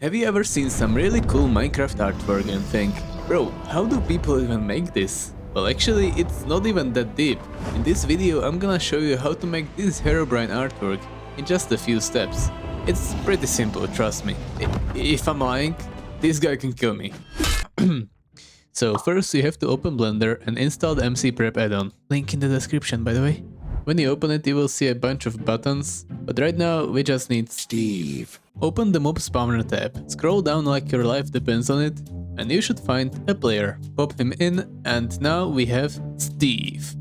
Have you ever seen some really cool Minecraft artwork and think, bro, how do people even make this? Well, actually, it's not even that deep. In this video, I'm gonna show you how to make this Herobrine artwork in just a few steps. It's pretty simple, trust me. If I'm lying, this guy can kill me. So first you have to open Blender and install the MC Prep Addon. Link in the description, by the way. When you open it, you will see a bunch of buttons, but right now we just need Steve. Open the Mob Spawner tab, scroll down like your life depends on it, and you should find a player. Pop him in, and now we have Steve.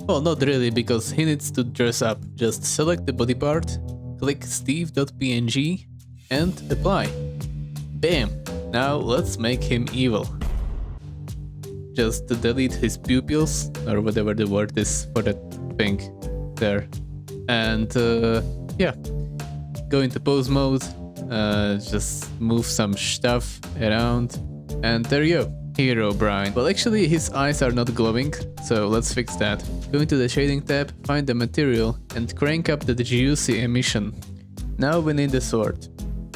Well, not really, because he needs to dress up. Just select the body part, click steve.png, and apply. Bam! Now let's make him evil. Just to delete his pupils, or whatever the word is for that thing there. And yeah, go into pose mode, just move some stuff around, and there you go, Herobrine. Well, actually his eyes are not glowing, so let's fix that. Go into the shading tab, find the material, and crank up the juicy emission. Now we need the sword.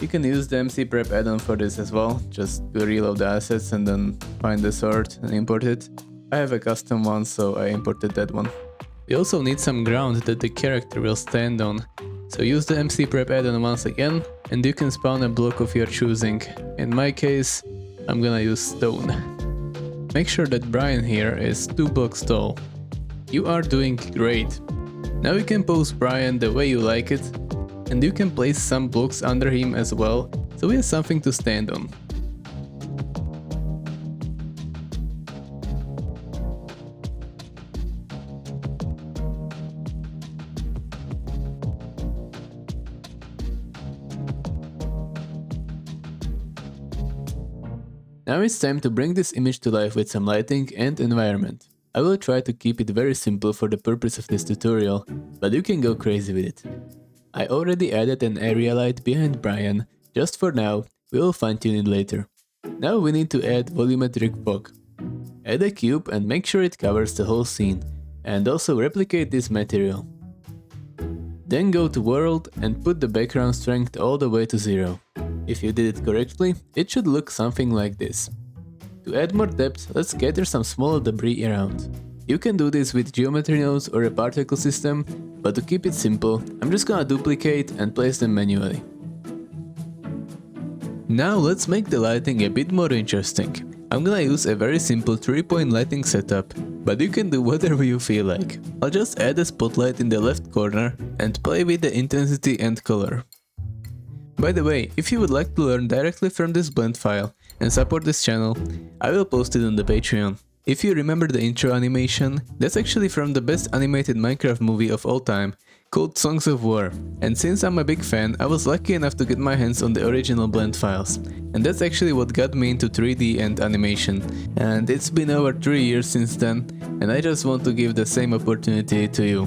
You can use the MC Prep add-on for this as well, just to reload the assets and then find the sword and import it. I have a custom one, so I imported that one. We also need some ground that the character will stand on, so use the MC Prep add-on once again, and you can spawn a block of your choosing. In my case, I'm gonna use stone. Make sure that Brian here is 2 blocks tall. You are doing great. Now you can pose Brian the way you like it, and you can place some blocks under him as well, so he has something to stand on. Now it's time to bring this image to life with some lighting and environment. I will try to keep it very simple for the purpose of this tutorial, but you can go crazy with it. I already added an area light behind Brian, just for now, we will fine tune it later. Now we need to add volumetric fog. Add a cube and make sure it covers the whole scene, and also replicate this material. Then go to world and put the background strength all the way to 0. If you did it correctly, it should look something like this. To add more depth, let's scatter some smaller debris around. You can do this with geometry nodes or a particle system, but to keep it simple, I'm just gonna duplicate and place them manually. Now let's make the lighting a bit more interesting. I'm gonna use a very simple 3-point lighting setup, but you can do whatever you feel like. I'll just add a spotlight in the left corner and play with the intensity and color. By the way, if you would like to learn directly from this blend file and support this channel, I will post it on the Patreon. If you remember the intro animation, that's actually from the best animated Minecraft movie of all time, called Songs of War. And since I'm a big fan, I was lucky enough to get my hands on the original blend files. And that's actually what got me into 3D and animation. And it's been over 3 years since then, and I just want to give the same opportunity to you.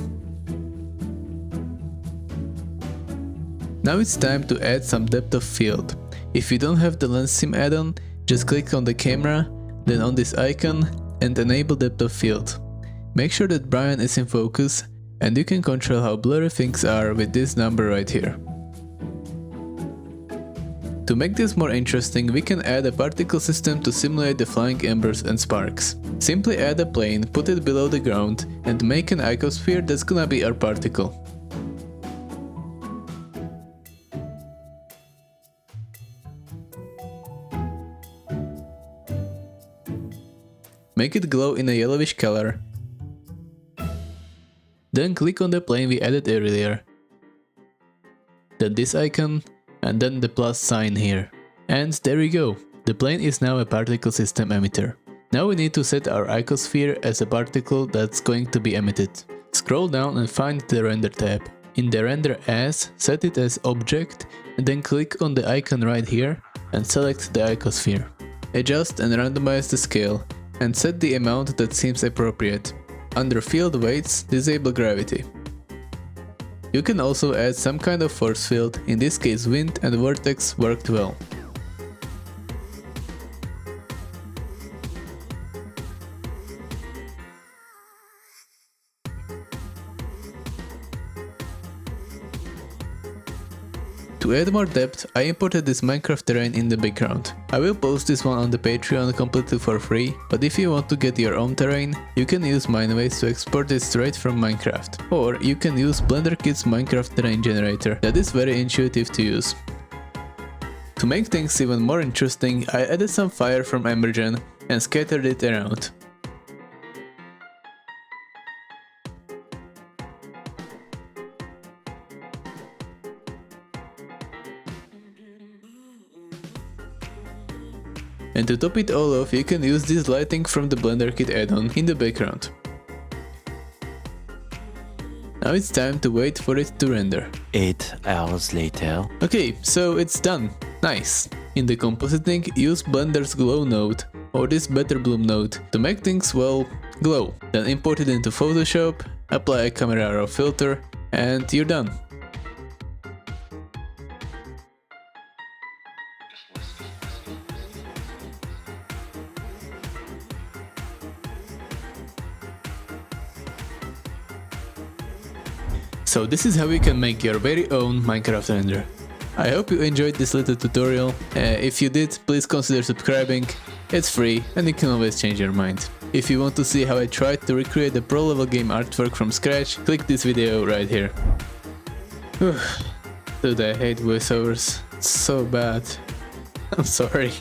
Now it's time to add some depth of field. If you don't have the lens sim add-on, just click on the camera, then on this icon, and enable depth of field. Make sure that Brian is in focus, and you can control how blurry things are with this number right here. To make this more interesting, we can add a particle system to simulate the flying embers and sparks. Simply add a plane, put it below the ground, and make an icosphere that's gonna be our particle. Make it glow in a yellowish color. Then click on the plane we added earlier. Then this icon, and then the plus sign here. And there we go, the plane is now a particle system emitter. Now we need to set our icosphere as a particle that's going to be emitted. Scroll down and find the render tab. In the render as, set it as object, and then click on the icon right here and select the icosphere. Adjust and randomize the scale, and set the amount that seems appropriate. Under field weights, disable gravity. You can also add some kind of force field, in this case wind and vortex worked well. To add more depth, I imported this Minecraft terrain in the background. I will post this one on the Patreon completely for free, but if you want to get your own terrain, you can use Mineways to export it straight from Minecraft. Or you can use Blenderkit's Minecraft terrain generator, that is very intuitive to use. To make things even more interesting, I added some fire from Emergen and scattered it around. And to top it all off, you can use this lighting from the Blenderkit add-on in the background. Now it's time to wait for it to render. 8 hours later. Okay, so it's done. Nice. In the compositing, use Blender's glow node or this better bloom node to make things, well, glow. Then import it into Photoshop, apply a camera raw filter, and you're done. So this is how you can make your very own Minecraft render. I hope you enjoyed this little tutorial. If you did, please consider subscribing. It's free and you can always change your mind. If you want to see how I tried to recreate a pro level game artwork from scratch, click this video right here. Dude, I hate voiceovers. It's so bad. I'm sorry.